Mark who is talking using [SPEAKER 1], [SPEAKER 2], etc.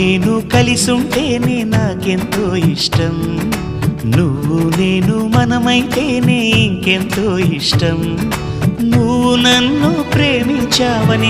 [SPEAKER 1] నేను కలిసుంటేనే నాకెంతో ఇష్టం, నువ్వు నేను మనమైతేనే ఇంకెంతో ఇష్టం. నువ్వు నన్ను ప్రేమించావని